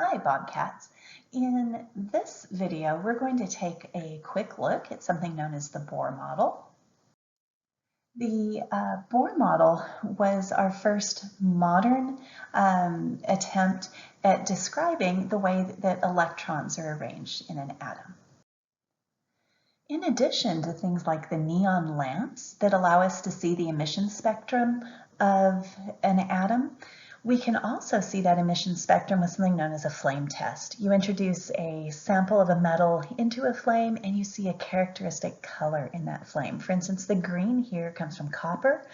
Hi, Bobcats. In this video, we're going to take a quick look at something known as the Bohr model. The Bohr model was our first modern attempt at describing the way that electrons are arranged in an atom. In addition to things like the neon lamps that allow us to see the emission spectrum of an atom, we can also see that emission spectrum with something known as a flame test. You introduce a sample of a metal into a flame and you see a characteristic color in that flame. For instance, the green here comes from copper.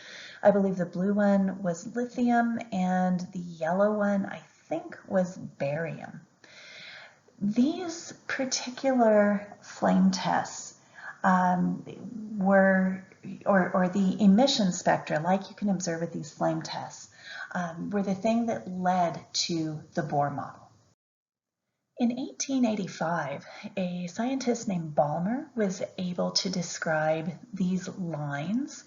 I believe the blue one was lithium and the yellow one I think was barium. These particular flame tests were the emission spectra, like you can observe with these flame tests, were the thing that led to the Bohr model. In 1885, a scientist named Balmer was able to describe these lines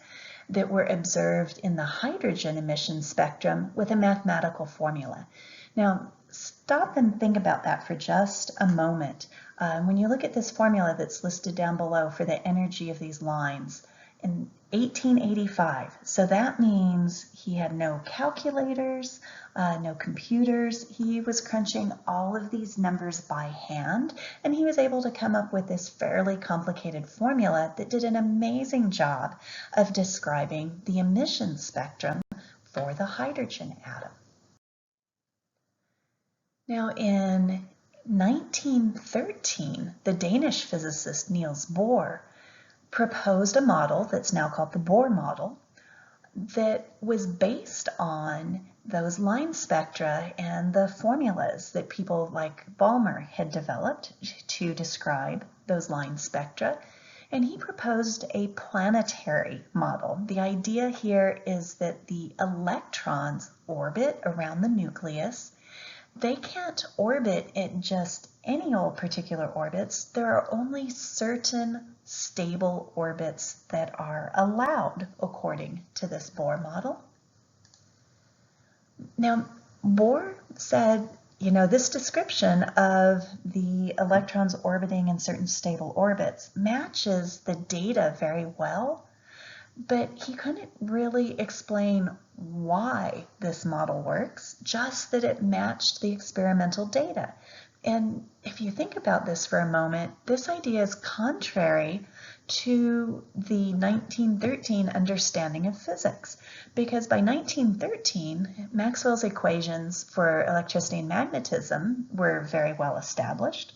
that were observed in the hydrogen emission spectrum with a mathematical formula. Now, stop and think about that for just a moment. When you look at this formula that's listed down below for the energy of these lines, in 1885, so that means he had no calculators, no computers. He was crunching all of these numbers by hand, and he was able to come up with this fairly complicated formula that did an amazing job of describing the emission spectrum for the hydrogen atom. Now, in 1913, the Danish physicist Niels Bohr proposed a model that's now called the Bohr model that was based on those line spectra and the formulas that people like Balmer had developed to describe those line spectra. And he proposed a planetary model. The idea here is that the electrons orbit around the nucleus. They can't orbit at just any old particular orbits. There are only certain stable orbits that are allowed according to this Bohr model. Now, Bohr said, this description of the electrons orbiting in certain stable orbits matches the data very well, but he couldn't really explain why this model works, just that it matched the experimental data. And if you think about this for a moment, this idea is contrary to the 1913 understanding of physics, because by 1913, Maxwell's equations for electricity and magnetism were very well established.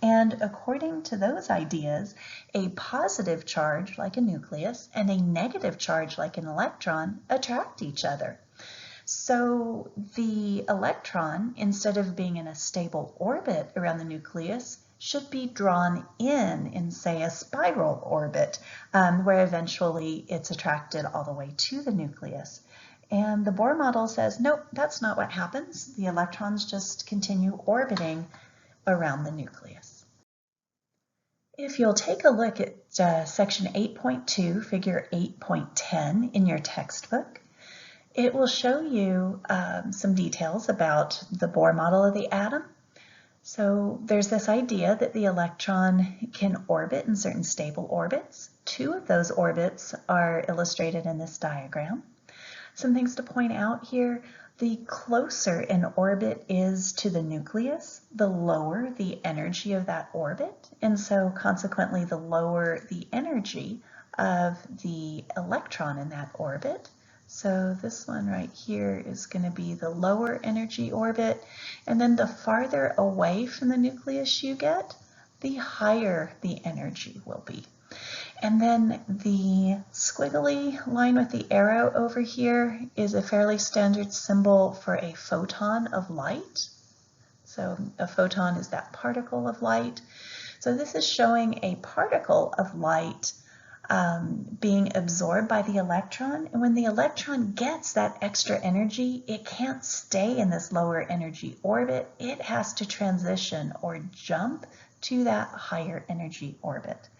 And according to those ideas, a positive charge, like a nucleus, and a negative charge, like an electron, attract each other. So the electron, instead of being in a stable orbit around the nucleus, should be drawn in, say, a spiral orbit, where eventually it's attracted all the way to the nucleus. And the Bohr model says, nope, that's not what happens. The electrons just continue orbiting around the nucleus. If you'll take a look at section 8.2, figure 8.10 in your textbook, it will show you some details about the Bohr model of the atom. So there's this idea that the electron can orbit in certain stable orbits. Two of those orbits are illustrated in this diagram. Some things to point out here: the closer an orbit is to the nucleus, the lower the energy of that orbit, and so consequently the lower the energy of the electron in that orbit. So this one right here is going to be the lower energy orbit, and then the farther away from the nucleus you get, the higher the energy will be. And then the squiggly line with the arrow over here is a fairly standard symbol for a photon of light. So a photon is that particle of light. So this is showing a particle of light being absorbed by the electron. And when the electron gets that extra energy, it can't stay in this lower energy orbit. It has to transition or jump to that higher energy orbit.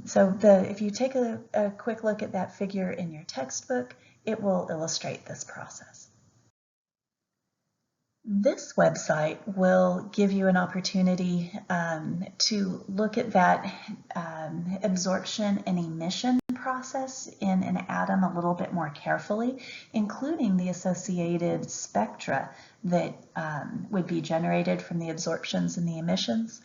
So if you take a quick look at that figure in your textbook, it will illustrate this process. This website will give you an opportunity to look at that absorption and emission process in an atom a little bit more carefully, including the associated spectra that would be generated from the absorptions and the emissions.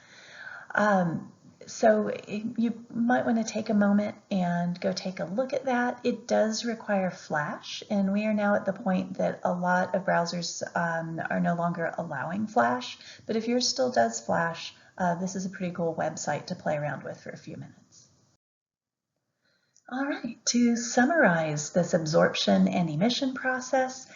So you might want to take a moment and go take a look at that. It does require Flash, and we are now at the point that a lot of browsers are no longer allowing Flash. But if yours still does Flash, this is a pretty cool website to play around with for a few minutes. All right, to summarize this absorption and emission process,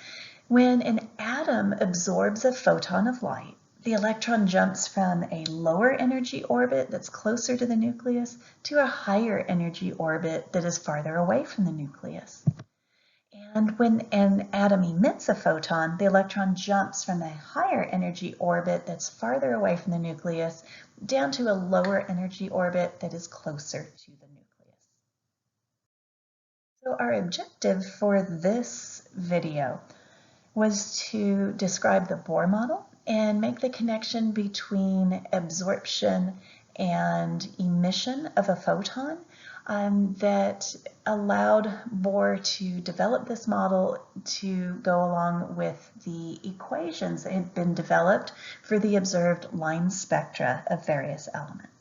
when an atom absorbs a photon of light, the electron jumps from a lower energy orbit that's closer to the nucleus to a higher energy orbit that is farther away from the nucleus. And when an atom emits a photon, the electron jumps from a higher energy orbit that's farther away from the nucleus down to a lower energy orbit that is closer to the nucleus. So our objective for this video was to describe the Bohr model and make the connection between absorption and emission of a photon that allowed Bohr to develop this model to go along with the equations that had been developed for the observed line spectra of various elements.